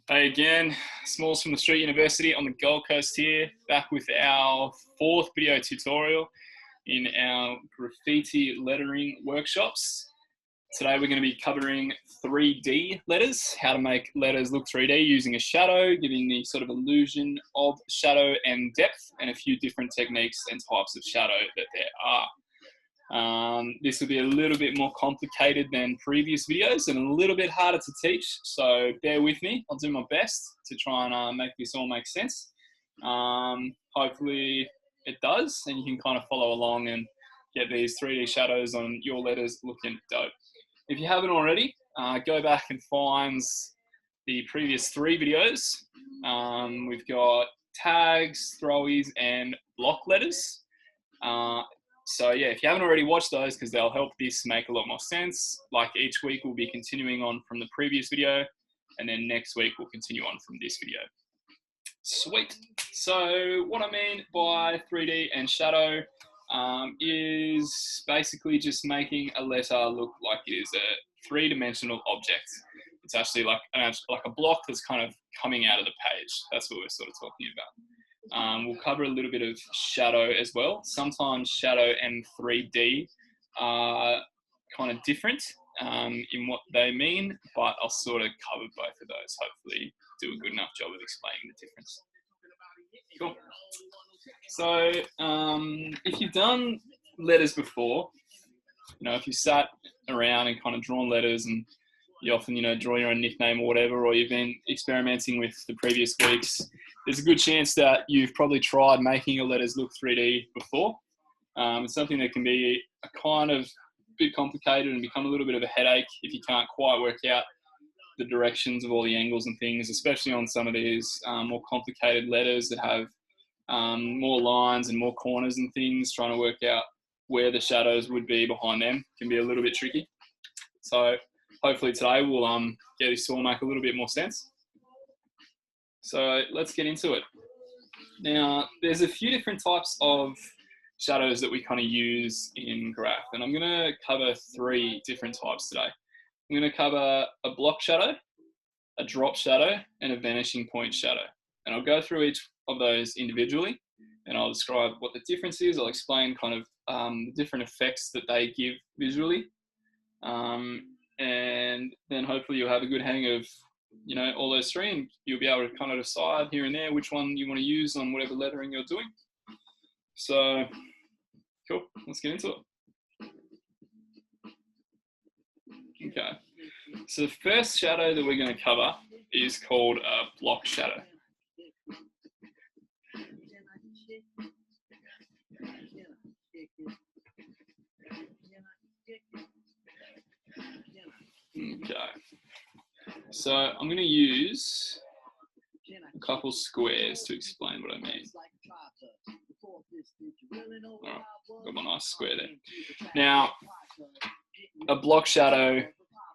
Hey again, Smalls from the Street University on the Gold Coast here, back with our fourth video tutorial in our graffiti lettering workshops. Today we're going to be covering 3D letters, how to make letters look 3D using a shadow, giving the sort of illusion of shadow and depth, and a few different techniques and types of shadow that there are. This will be a little bit more complicated than previous videos and a little bit harder to teach, so bear with me. I'll do my best to try and make this all make sense. Hopefully it does, and you can kind of follow along and get these 3D shadows on your letters looking dope. If you haven't already, go back and find the previous 3 videos. We've got tags, throwies, and block letters. So yeah, if you haven't already watched those, because they'll help this make a lot more sense. Like each week we'll be continuing on from the previous video, and then next week we'll continue on from this video. Sweet. So what I mean by 3D and shadow is basically just making a letter look like it is a 3-dimensional object. It's actually like a block that's kind of coming out of the page. That's what we're sort of talking about. We'll cover a little bit of shadow as well. Sometimes shadow and 3D are kind of different in what they mean, but I'll sort of cover both of those. Hopefully do a good enough job of explaining the difference. Cool. So if you've done letters before, if you sat around and kind of drawn letters, and you often, draw your own nickname or whatever, or you've been experimenting with the previous weeks, there's a good chance that you've probably tried making your letters look 3D before. It's something that can be a kind of bit complicated and become a little bit of a headache if you can't quite work out the directions of all the angles and things, especially on some of these more complicated letters that have more lines and more corners and things. Trying to work out where the shadows would be behind them can be a little bit tricky. So hopefully today we'll get this to all make a little bit more sense. So let's get into it. Now, there's a few different types of shadows that we kind of use in graph, and I'm going to cover 3 different types today. I'm going to cover a block shadow, a drop shadow, and a vanishing point shadow. And I'll go through each of those individually, and I'll describe what the difference is. I'll explain kind of the different effects that they give visually. And then hopefully you'll have a good hang of all those 3, and you'll be able to kind of decide here and there which one you want to use on whatever lettering you're doing. So cool, let's get into it. Okay, so the first shadow that we're going to cover is called a block shadow. Okay, so I'm going to use a couple squares to explain what I mean. All right, got my nice square there. Now, a block shadow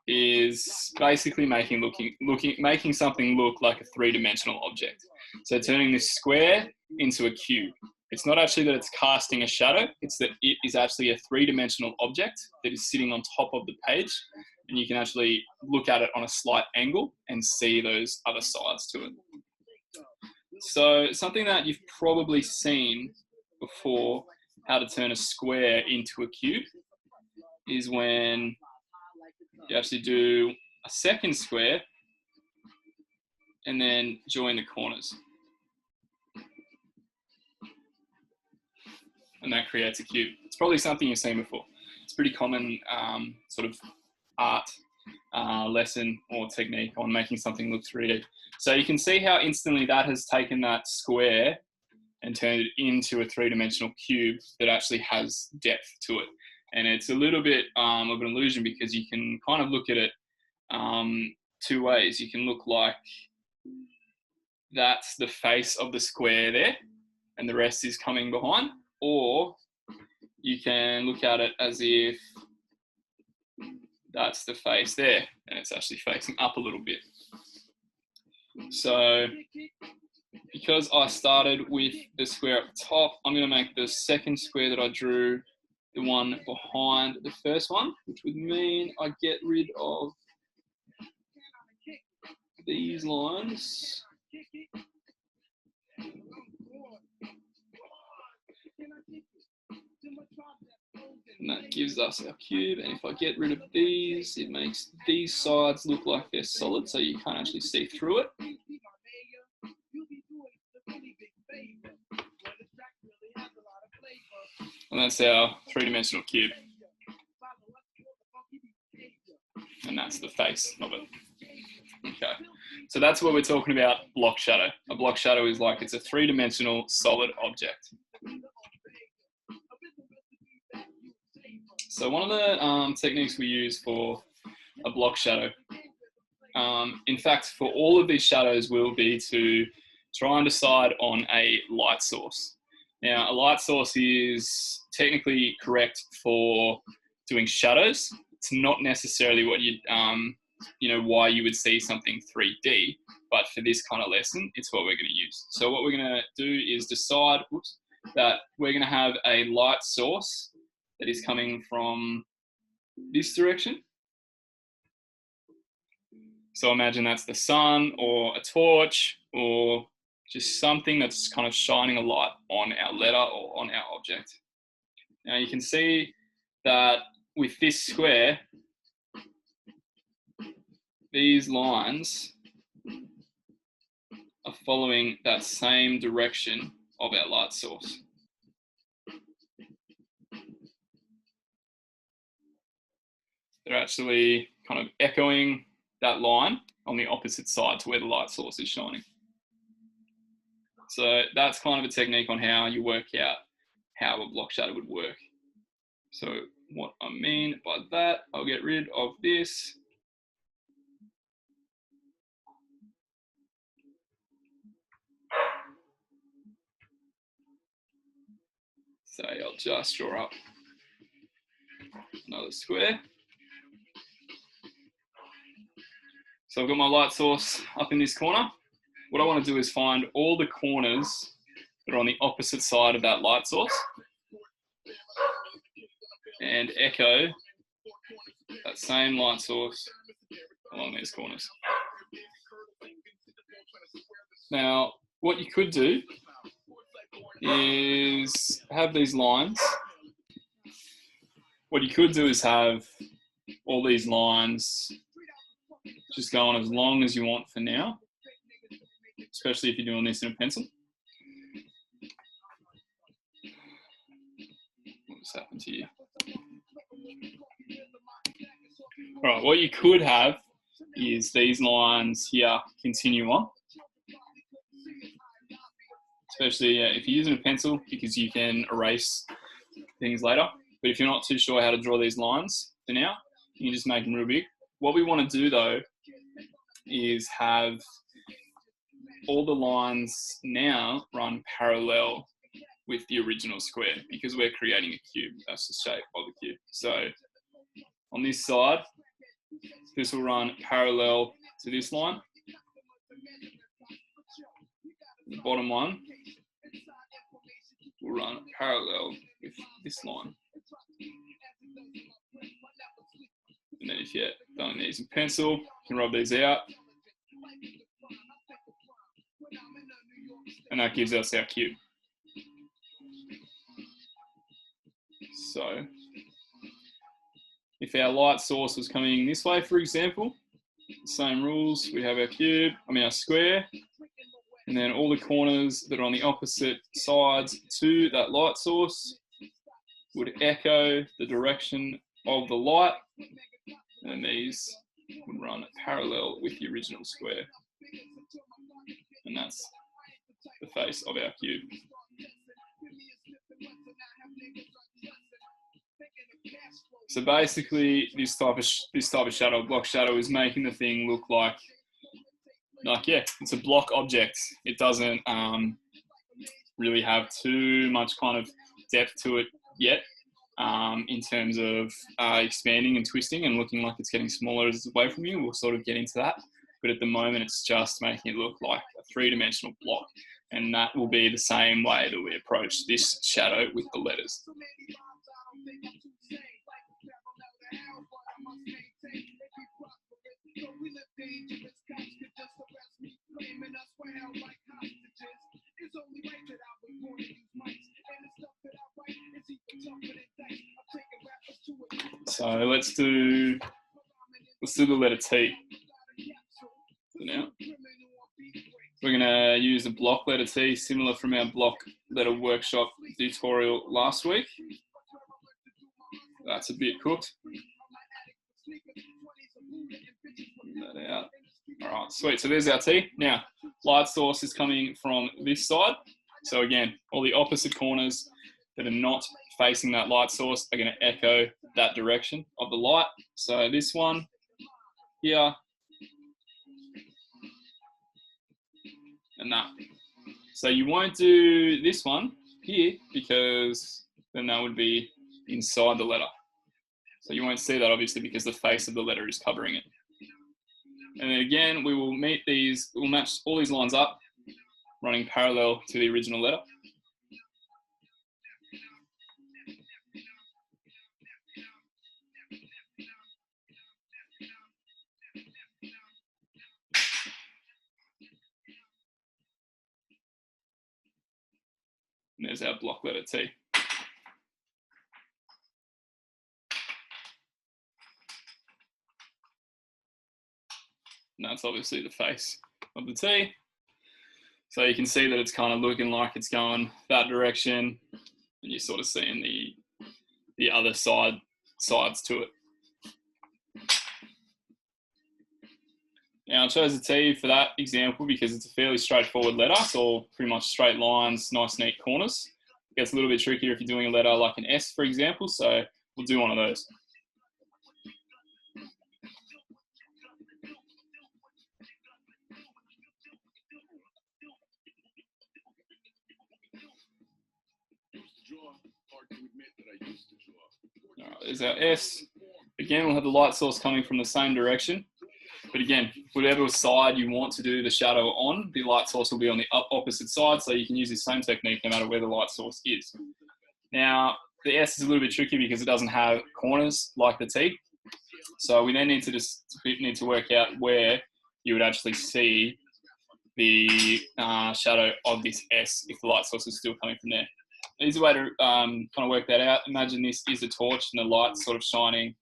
is basically making something look like a 3-dimensional object. So turning this square into a cube. It's not actually that it's casting a shadow, it's that it is actually a 3-dimensional object that is sitting on top of the page, and you can actually look at it on a slight angle and see those other sides to it. So something that you've probably seen before, how to turn a square into a cube, is when you actually do a second square and then join the corners. And that creates a cube. It's probably something you've seen before. It's pretty common sort of art lesson or technique on making something look 3D. So you can see how instantly that has taken that square and turned it into a 3-dimensional cube that actually has depth to it. And it's a little bit of an illusion, because you can kind of look at it 2 ways. You can look like that's the face of the square there and the rest is coming behind, or you can look at it as if that's the face there and it's actually facing up a little bit. So because I started with the square at the top, I'm going to make the second square that I drew the one behind the first one, which would mean I get rid of these lines. And that gives us our cube. And if I get rid of these, it makes these sides look like they're solid, so you can't actually see through it. And that's our three-dimensional cube. And that's the face of it. Okay, so that's what we're talking about, block shadow. A block shadow is like, it's a three-dimensional solid object. So one of the techniques we use for a block shadow, in fact, for all of these shadows, will be to try and decide on a light source. Now, a light source is technically correct for doing shadows. It's not necessarily what you'd, why you would see something 3D, but for this kind of lesson, it's what we're going to use. So what we're going to do is decide that we're going to have a light source that is coming from this direction. So imagine that's the sun or a torch or just something that's kind of shining a light on our letter or on our object. Now you can see that with this square, these lines are following that same direction of our light source. They're actually kind of echoing that line on the opposite side to where the light source is shining. So that's kind of a technique on how you work out how a block shadow would work. So what I mean by that, I'll get rid of this. So I'll just draw up another square. So I've got my light source up in this corner. What I want to do is find all the corners that are on the opposite side of that light source and echo that same light source along these corners. Now, what you could do is have these lines. What you could do is have all these lines just go on as long as you want for now, especially if you're doing this in a pencil. What's happened to you? All right, what you could have is these lines here continue on, especially if you're using a pencil, because you can erase things later. But if you're not too sure how to draw these lines for now, you can just make them real big. What we want to do though is have all the lines now run parallel with the original square, because we're creating a cube. That's the shape of the cube. So on this side, this will run parallel to this line. The bottom one will run parallel with this line. And then if you're doing these in pencil, you can rub these out. And that gives us our cube. So if our light source was coming this way, for example, same rules, we have our cube, our square, and then all the corners that are on the opposite sides to that light source would echo the direction of the light, and these would run parallel with the original square. And that's the face of our cube. So basically, this type of shadow, block shadow, is making the thing look like it's a block object. It doesn't really have too much kind of depth to it yet, in terms of expanding and twisting and looking like it's getting smaller as it's away from you. We'll sort of get into that. But at the moment, it's just making it look like a three-dimensional block. And that will be the same way that we approach this shadow with the letters. So let's do the letter T for now. We're going to use a block letter T, similar from our block letter workshop tutorial last week. That's a bit cooked. Bring that out. All right, sweet. So there's our T. Now, light source is coming from this side. So again, all the opposite corners that are not facing that light source are going to echo that direction of the light. So this one here and that. So you won't do this one here because then that would be inside the letter. So you won't see that obviously because the face of the letter is covering it. And then again, we will we'll match all these lines up, running parallel to the original letter. And there's our block letter T. And that's obviously the face of the T. So you can see that it's kind of looking like it's going that direction, and you're sort of seeing the other sides to it. Now I chose the T for that example because it's a fairly straightforward letter. It's all pretty much straight lines, nice neat corners. It gets a little bit trickier if you're doing a letter like an S, for example, so we'll do one of those. All right, there's our S. Again, we'll have the light source coming from the same direction. But again, whatever side you want to do the shadow on, the light source will be on the opposite side, so you can use the same technique no matter where the light source is. Now, the S is a little bit tricky because it doesn't have corners like the T. So we then need to work out where you would actually see the shadow of this S if the light source is still coming from there. An easy way to kind of work that out, imagine this is a torch and the light's sort of shining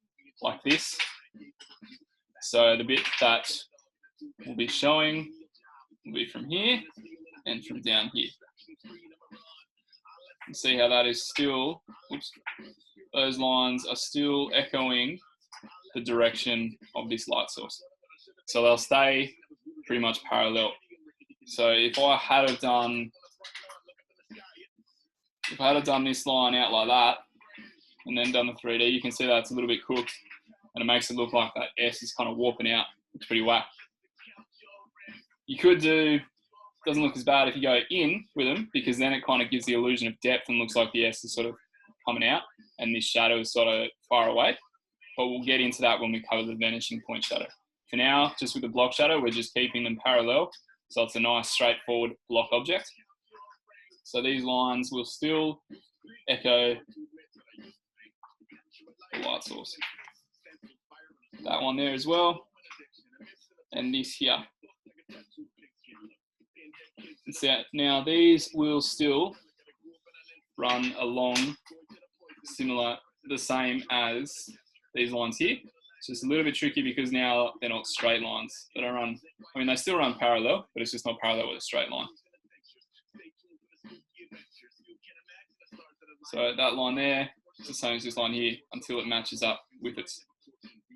like this. So the bit that will be showing will be from here and from down here. You see how that is still, oops, those lines are still echoing the direction of this light source. So they'll stay pretty much parallel. So if I had have done this line out like that and then done the 3D, you can see that it's a little bit cooked and it makes it look like that S is kind of warping out. It's pretty whack. You could do, doesn't look as bad if you go in with them because then it kind of gives the illusion of depth and looks like the S is sort of coming out and this shadow is sort of far away. But we'll get into that when we cover the vanishing point shadow. For now, just with the block shadow, we're just keeping them parallel. So it's a nice straightforward block object. So these lines will still echo the light source. That one there as well. And this here. So now these will still run along the same as these lines here. It's just a little bit tricky because now they're not straight lines that I run. I mean, they still run parallel, but it's just not parallel with a straight line. So that line there is the same as this line here until it matches up with its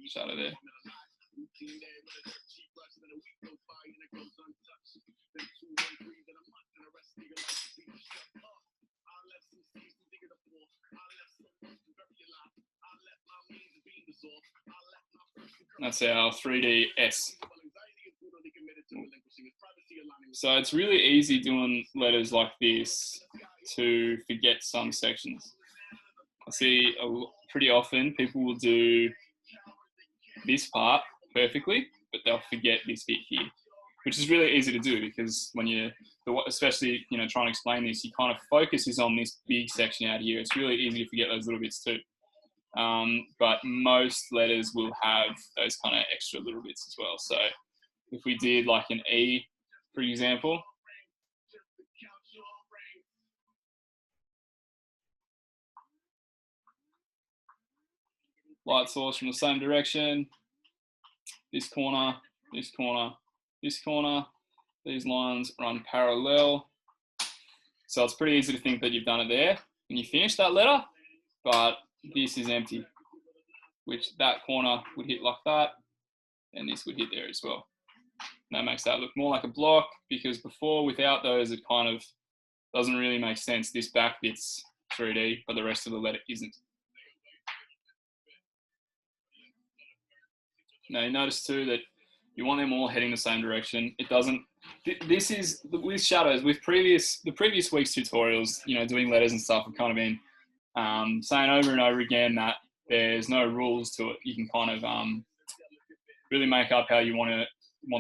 shadow there. That's our 3D S. So it's really easy doing letters like this to forget some sections. I see pretty often people will do this part perfectly, but they'll forget this bit here, which is really easy to do because when you, especially trying to explain this, you kind of focus is on this big section out here. It's really easy to forget those little bits too. But most letters will have those kind of extra little bits as well. So if we did like an E, for example, light source from the same direction. This corner, this corner, this corner. These lines run parallel. So it's pretty easy to think that you've done it there and you finish that letter, but this is empty, which that corner would hit like that, and this would hit there as well. And that makes that look more like a block, because before, without those, it kind of doesn't really make sense. This back bit's 3D, but the rest of the letter isn't. Now you notice too that you want them all heading the same direction. It doesn't. This is with shadows. With the previous week's tutorials, you know, doing letters and stuff, I've kind of been saying over and over again that there's no rules to it. You can kind of really make up how you want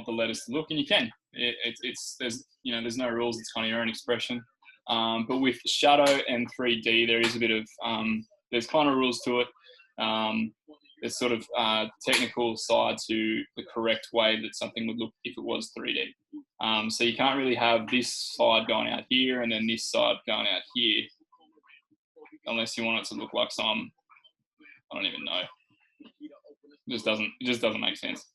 the letters to look, and you can. There's no rules. It's kind of your own expression. But with shadow and 3D, there is a bit of there's kind of rules to it. There's sort of technical side to the correct way that something would look if it was 3D. So you can't really have this side going out here and then this side going out here, unless you want it to look like some, I don't even know. It just doesn't make sense.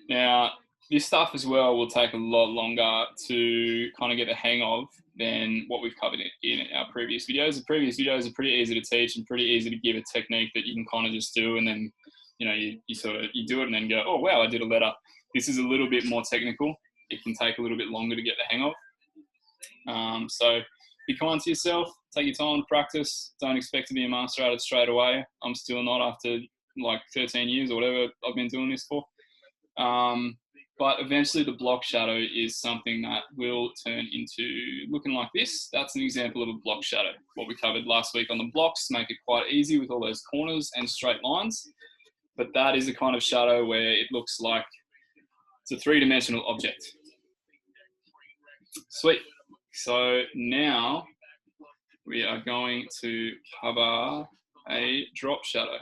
Now, this stuff as well will take a lot longer to kind of get the hang of than what we've covered in our previous videos. The previous videos are pretty easy to teach and pretty easy to give a technique that you can kind of just do, and then you do it and then go, oh wow, I did a letter. This is a little bit more technical. It can take a little bit longer to get the hang of. So be kind to yourself, take your time to practice. Don't expect to be a master at it straight away. I'm still not, after like 13 years or whatever I've been doing this for. But eventually the block shadow is something that will turn into looking like this. That's an example of a block shadow. What we covered last week on the blocks make it quite easy with all those corners and straight lines. But that is a kind of shadow where it looks like it's a three-dimensional object. Sweet. So now we are going to cover a drop shadow.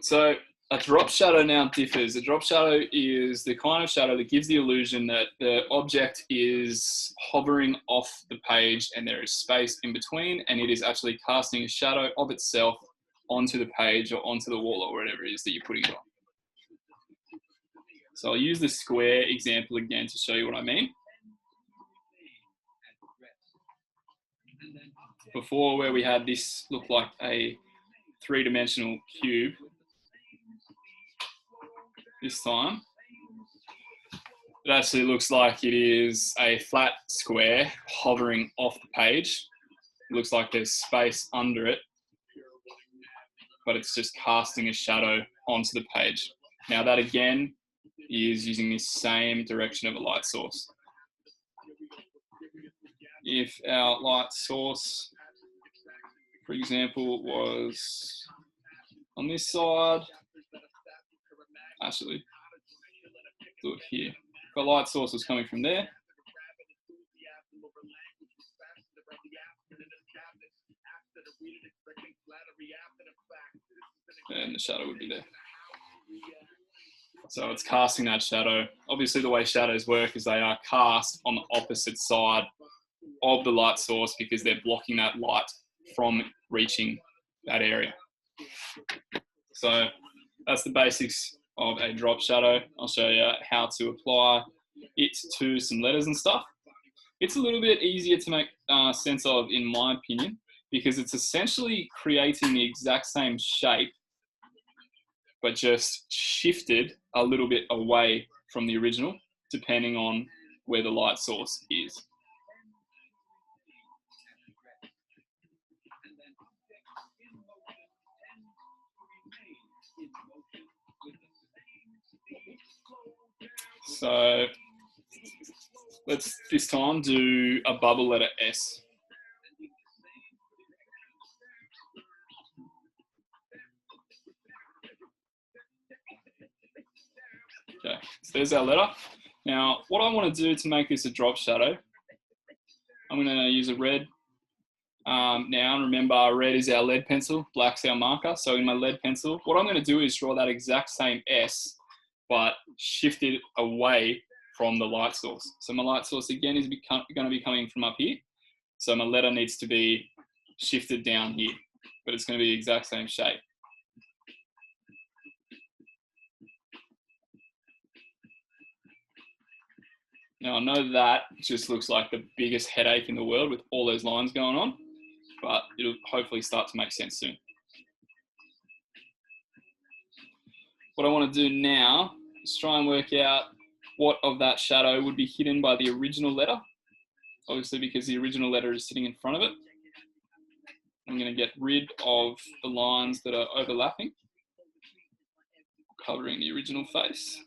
So a drop shadow now differs. A drop shadow is the kind of shadow that gives the illusion that the object is hovering off the page and there is space in between, and it is actually casting a shadow of itself onto the page or onto the wall or whatever it is that you're putting it on. So I'll use the square example again to show you what I mean. Before, where we had this look like a three-dimensional cube, this time it actually looks like it is a flat square hovering off the page. It looks like there's space under it, but it's just casting a shadow onto the page. Now that again is using this same direction of a light source. If our light source, for example, was on this side, actually, do it here. If the light source was coming from there, and the shadow would be there. So it's casting that shadow. Obviously, the way shadows work is they are cast on the opposite side of the light source because they're blocking that light from reaching that area. So that's the basics of a drop shadow. I'll show you how to apply it to some letters and stuff. It's a little bit easier to make sense of, in my opinion, because it's essentially creating the exact same shape, but just shifted a little bit away from the original, depending on where the light source is. So let's this time do a bubble letter S. Okay, so there's our letter. Now, what I want to do to make this a drop shadow, I'm going to use a red. Now, remember, red is our lead pencil, black's our marker. So in my lead pencil, what I'm going to do is draw that exact same S, but shifted away from the light source. So my light source again is going to be coming from up here. So my letter needs to be shifted down here, but it's going to be the exact same shape. Now I know that just looks like the biggest headache in the world with all those lines going on, but it'll hopefully start to make sense soon. What I want to do now is try and work out what of that shadow would be hidden by the original letter. Obviously, because the original letter is sitting in front of it. I'm going to get rid of the lines that are overlapping, covering the original face.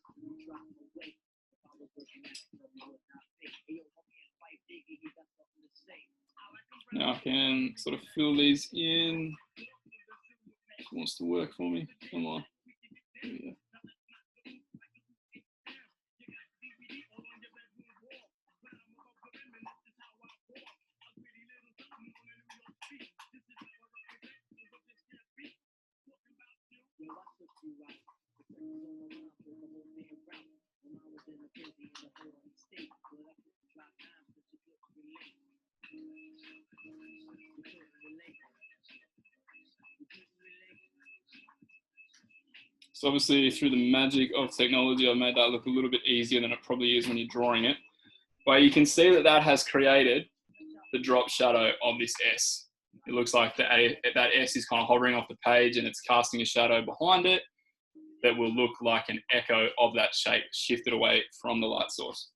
Now I can sort of fill these in. If it wants to work for me, come on. Yeah. So obviously through the magic of technology, I've made that look a little bit easier than it probably is when you're drawing it. But you can see that that has created the drop shadow of this S. It looks like that S is kind of hovering off the page and it's casting a shadow behind it that will look like an echo of that shape shifted away from the light source.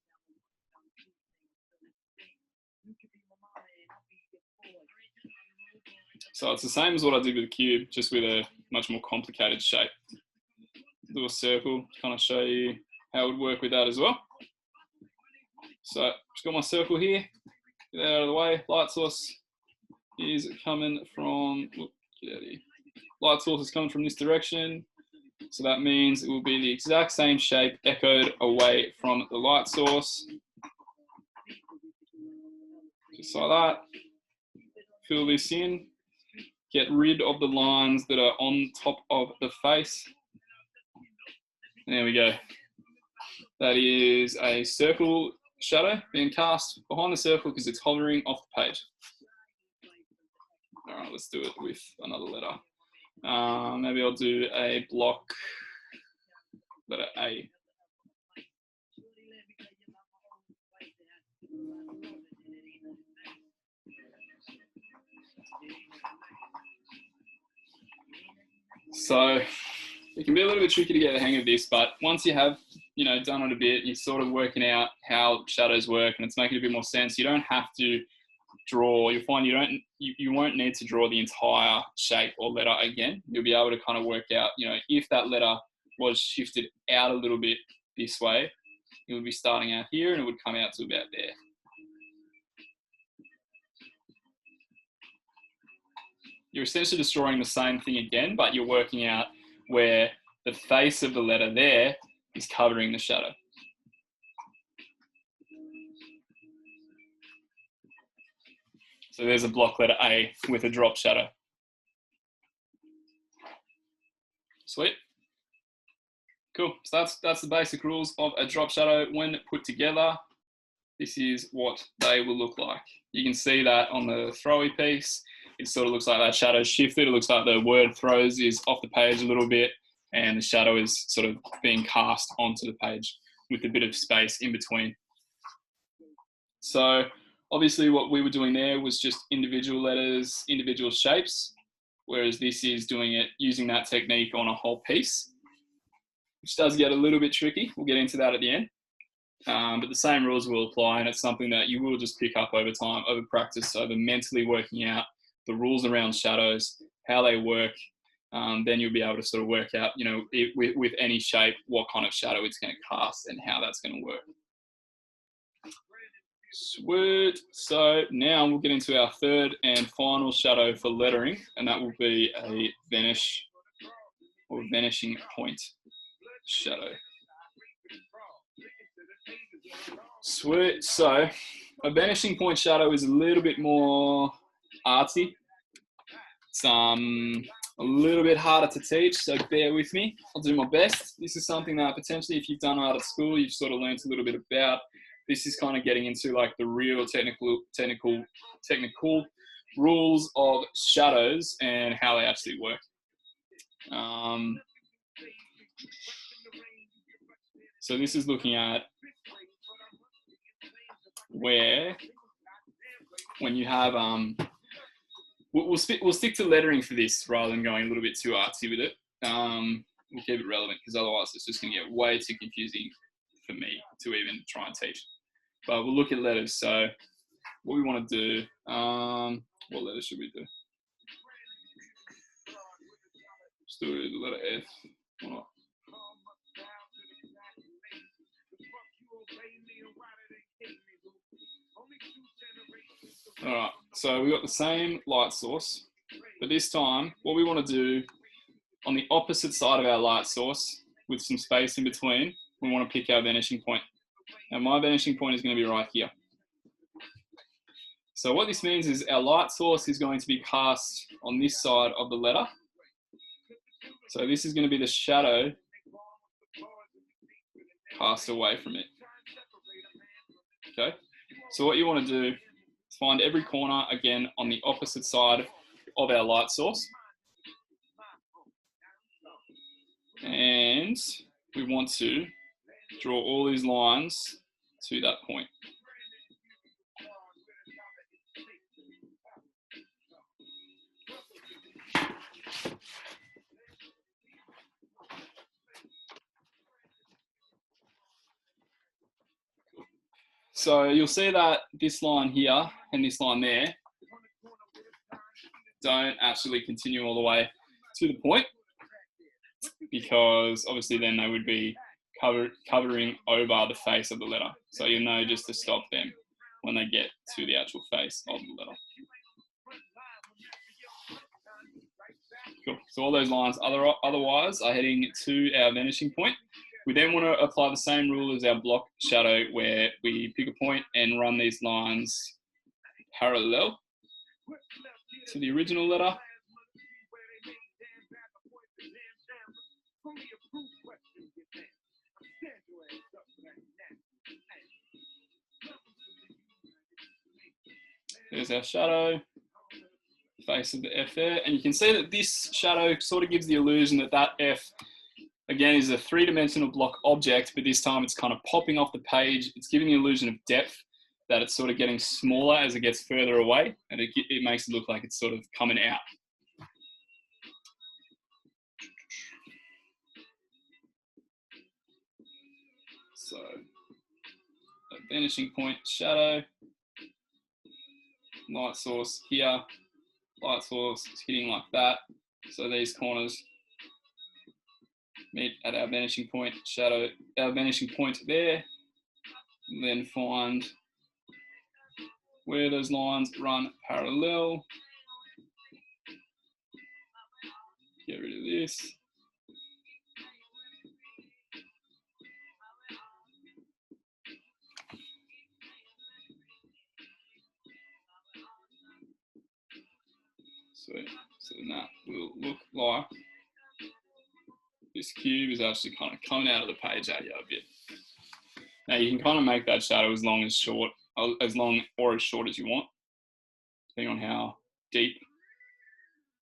So it's the same as what I did with the cube, just with a much more complicated shape. Do a circle, kind of show you how it would work with that as well. So just got my circle here, get that out of the way. Light source is coming from, get out of here. Light source is coming from this direction. So that means it will be the exact same shape echoed away from the light source. Just like that. Fill this in. Get rid of the lines that are on top of the face. There we go. That is a circle shadow being cast behind the circle because it's hovering off the page. All right, let's do it with another letter. Maybe I'll do a block letter A. So it can be a little bit tricky to get the hang of this, but once you have, done it a bit, you're sort of working out how shadows work and it's making a bit more sense. You don't have to draw, you'll find you won't need to draw the entire shape or letter again. You'll be able to kind of work out, if that letter was shifted out a little bit this way, it would be starting out here and it would come out to about there. You're essentially just drawing the same thing again, but you're working out where the face of the letter there is covering the shadow. So there's a block letter A with a drop shadow. Sweet. Cool. So that's the basic rules of a drop shadow. When put together, this is what they will look like. You can see that on the throwy piece. It sort of looks like that shadow shifted. It looks like the word throws is off the page a little bit and the shadow is sort of being cast onto the page with a bit of space in between. So obviously what we were doing there was just individual letters, individual shapes, whereas this is doing it using that technique on a whole piece, which does get a little bit tricky. We'll get into that at the end. But the same rules will apply, and it's something that you will just pick up over time, over practice, over mentally working out the rules around shadows, how they work. Then you'll be able to sort of work out, with any shape, what kind of shadow it's going to cast and how that's going to work. Sweet. So now we'll get into our third and final shadow for lettering, and that will be a vanish or vanishing point shadow. Sweet. So a vanishing point shadow is a little bit more artsy. It's a little bit harder to teach, so bear with me. I'll do my best. This is something that potentially if you've done art at school, you've sort of learned a little bit about. This is kind of getting into like the real technical rules of shadows and how they actually work. So this is looking at where when you have we'll stick to lettering for this rather than going a little bit too artsy with it. We'll keep it relevant because otherwise it's just going to get way too confusing for me to even try and teach. But we'll look at letters. So what we want to do, what letters should we do? Let's do the letter F. Why not? All right, so we've got the same light source, but this time what we want to do on the opposite side of our light source with some space in between, we want to pick our vanishing point. And my vanishing point is going to be right here. So what this means is our light source is going to be cast on this side of the letter. So this is going to be the shadow cast away from it. Okay, so what you want to do is find every corner again on the opposite side of our light source. And we want to draw all these lines to that point. So you'll see that this line here and this line there don't actually continue all the way to the point, because obviously then they would be covering over the face of the letter. So you know just to stop them when they get to the actual face of the letter. Cool. So all those lines otherwise are heading to our vanishing point. We then want to apply the same rule as our block shadow, where we pick a point and run these lines parallel to the original letter. There's our shadow, face of the F there. And you can see that this shadow sort of gives the illusion that that F, again, is a three-dimensional block object, but this time it's kind of popping off the page. It's giving the illusion of depth, that it's sort of getting smaller as it gets further away, and it makes it look like it's sort of coming out. So, a vanishing point, shadow, light source here, light source is hitting like that. So these corners meet at our vanishing point, shadow, our vanishing point there, and then find where those lines run parallel. Get rid of this. So then that will look like this cube is actually kind of coming out of the page at you a bit. Now you can kind of make that shadow as long or as short as you want, depending on how deep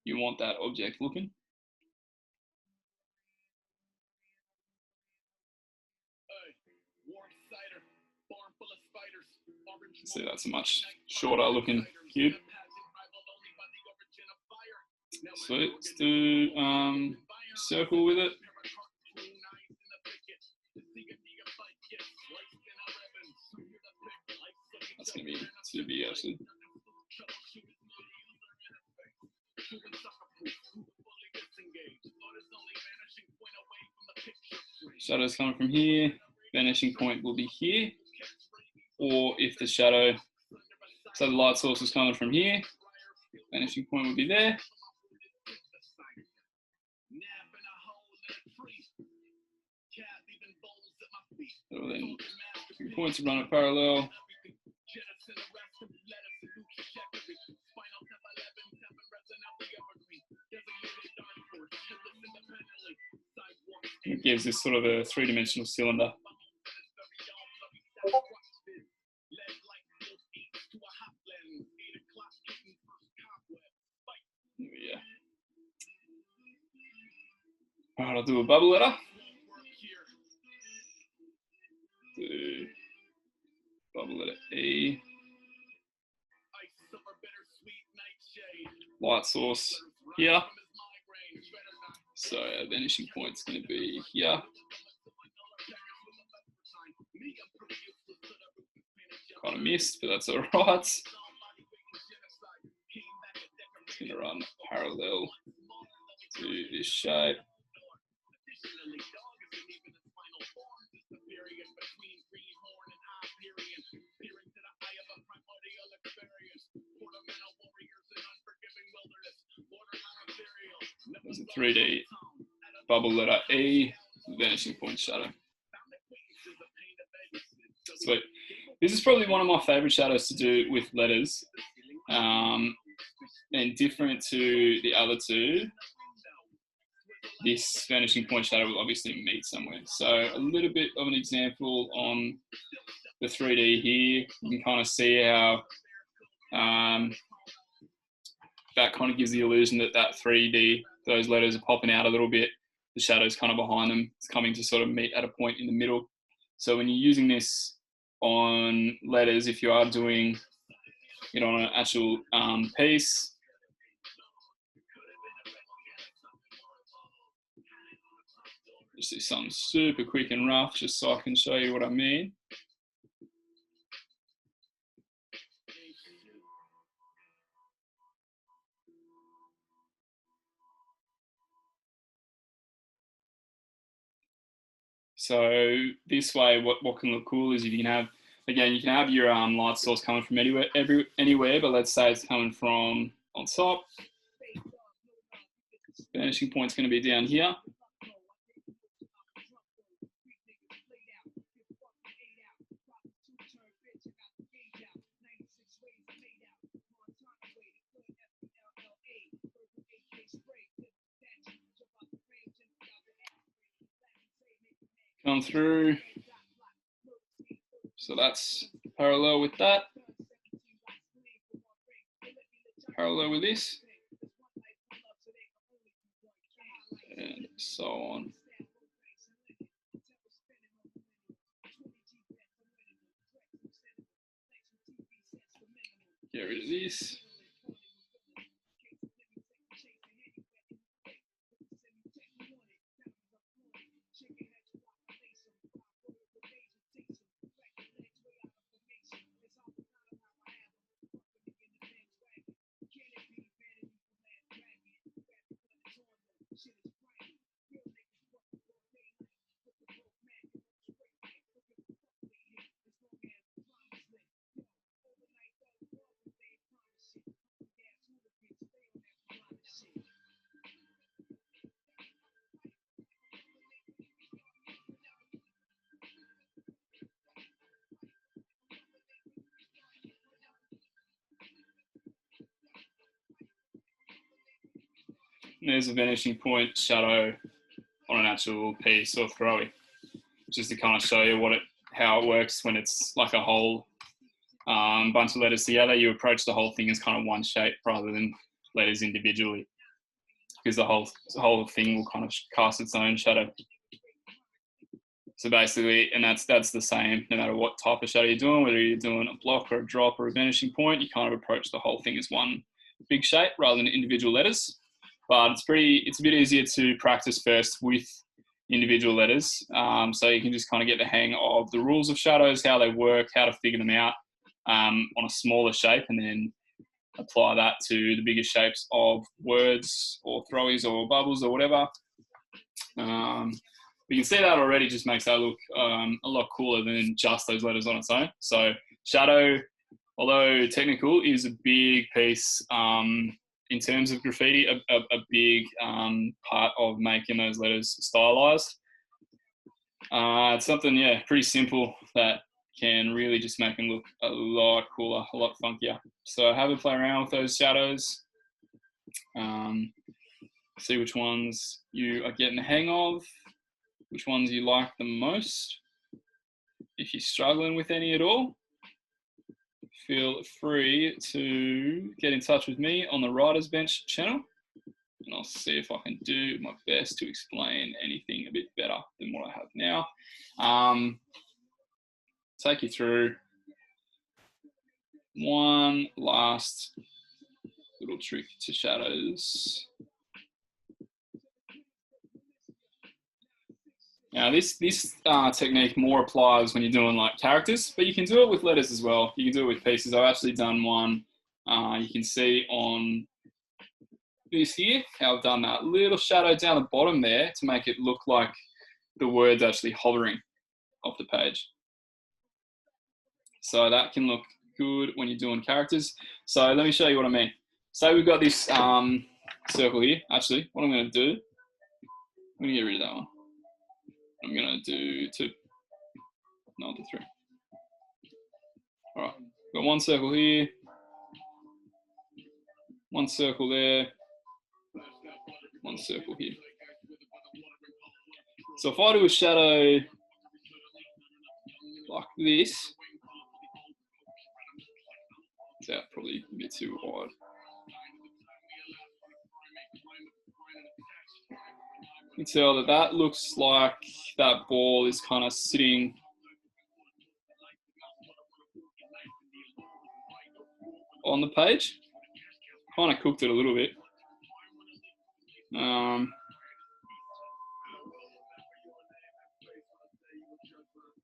you want that object looking. See, that's a much shorter looking cube. So let's do circle with it. That's going to be too big actually. Shadow's coming from here, vanishing point will be here. Or if the shadow, so the light source is coming from here, vanishing point would be there. So then 2 points run it parallel. It gives this sort of a three-dimensional cylinder. Yeah. All right, I'll do a bubble letter. Do bubble letter E. Light source here. So our vanishing point's going to be here. Kind of missed, but that's all right. It's going to run parallel to this shape. There's a 3D bubble letter E, vanishing point shadow. Sweet. This is probably one of my favorite shadows to do with letters. And different to the other two, this vanishing point shadow will obviously meet somewhere. So a little bit of an example on the 3D here. You can kind of see how that kind of gives the illusion that that 3D, those letters are popping out a little bit. The shadow's kind of behind them. It's coming to sort of meet at a point in the middle. So when you're using this on letters, if you are doing it on an actual piece, just do something super quick and rough, just so I can show you what I mean. So this way, what can look cool is if you can have, again, you can have your light source coming from anywhere, but let's say it's coming from on top. Vanishing point's going to be down here. Come through. So that's parallel with that. Parallel with this. And so on. Get rid of this. And there's a vanishing point shadow on an actual piece or throwy, just to kind of show you how it works when it's like a whole bunch of letters together. You approach the whole thing as kind of one shape rather than letters individually, because the whole thing will kind of cast its own shadow. So basically, and that's the same no matter what type of shadow you're doing, whether you're doing a block or a drop or a vanishing point, you kind of approach the whole thing as one big shape rather than individual letters. But it's a bit easier to practice first with individual letters. So you can just kind of get the hang of the rules of shadows, how they work, how to figure them out on a smaller shape, and then apply that to the bigger shapes of words or throwies or bubbles or whatever. You can see that already just makes that look a lot cooler than just those letters on its own. So shadow, although technical, is a big piece in terms of graffiti, a big part of making those letters stylized. It's something, yeah, pretty simple that can really just make them look a lot cooler, a lot funkier. So have a play around with those shadows. See which ones you are getting the hang of. which ones you like the most. If you're struggling with any at all, feel free to get in touch with me on the Writer's Bench channel, and I'll see if I can do my best to explain anything a bit better than what I have now. Take you through one last little trick to shadows. Now this technique more applies when you're doing like characters, but you can do it with letters as well. You can do it with pieces. I've actually done one. You can see on this here how I've done that little shadow down the bottom there to make it look like the word's actually hovering off the page. So that can look good when you're doing characters. So let me show you what I mean. So we've got this circle here. Actually, what I'm going to do, I'm going to get rid of that one. I'm going to do 2, not the 3. All right, got one circle here, one circle there, one circle here. So if I do a shadow like this, it's probably a bit too wide. You can tell that that looks like that ball is kind of sitting on the page. Kind of cooked it a little bit.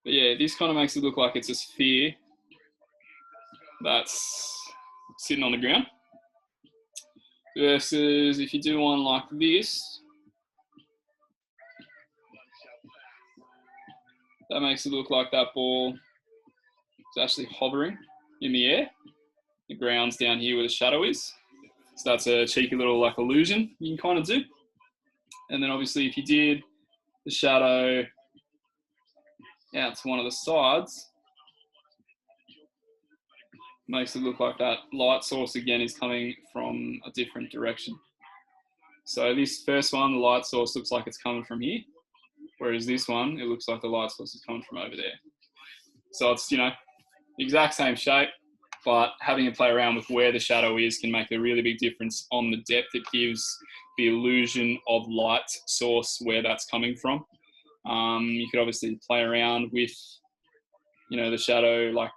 But yeah, this kind of makes it look like it's a sphere that's sitting on the ground. Versus if you do one like this, that makes it look like that ball is actually hovering in the air. The ground's down here where the shadow is. So that's a cheeky little like illusion you can kind of do. And then obviously if you did the shadow out to one of the sides, makes it look like that light source again is coming from a different direction. So this first one, the light source looks like it's coming from here, whereas this one, it looks like the light source is coming from over there. So it's, you know, the exact same shape, but having to play around with where the shadow is can make a really big difference on the depth. It gives the illusion of light source where that's coming from. You could obviously play around with, you know, the shadow, like,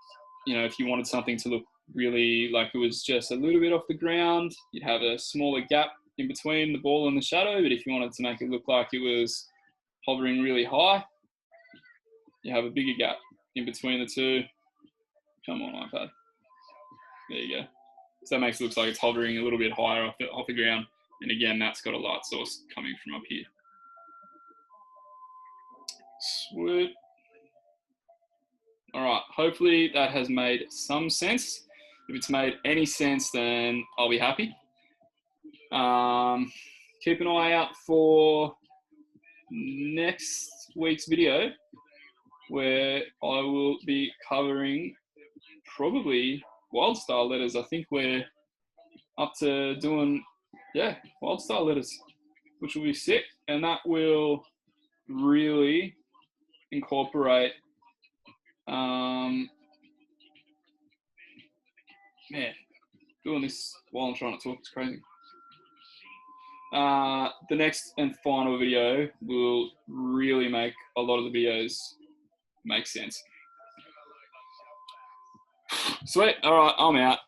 you know, if you wanted something to look really like it was just a little bit off the ground, you'd have a smaller gap in between the ball and the shadow. But if you wanted to make it look like it was hovering really high, you have a bigger gap in between the two. Come on, iPad. There you go. So that makes it look like it's hovering a little bit higher off the ground. And again, that's got a light source coming from up here. Sweet. All right, hopefully that has made some sense. If it's made any sense, then I'll be happy. Keep an eye out for next week's video, where I will be covering probably WildStar letters. I think we're up to doing, yeah, WildStar letters, which will be sick. And that will really incorporate, man, doing this while I'm trying to talk is crazy. The next and final video will really make a lot of the videos make sense. Sweet. All right, I'm out.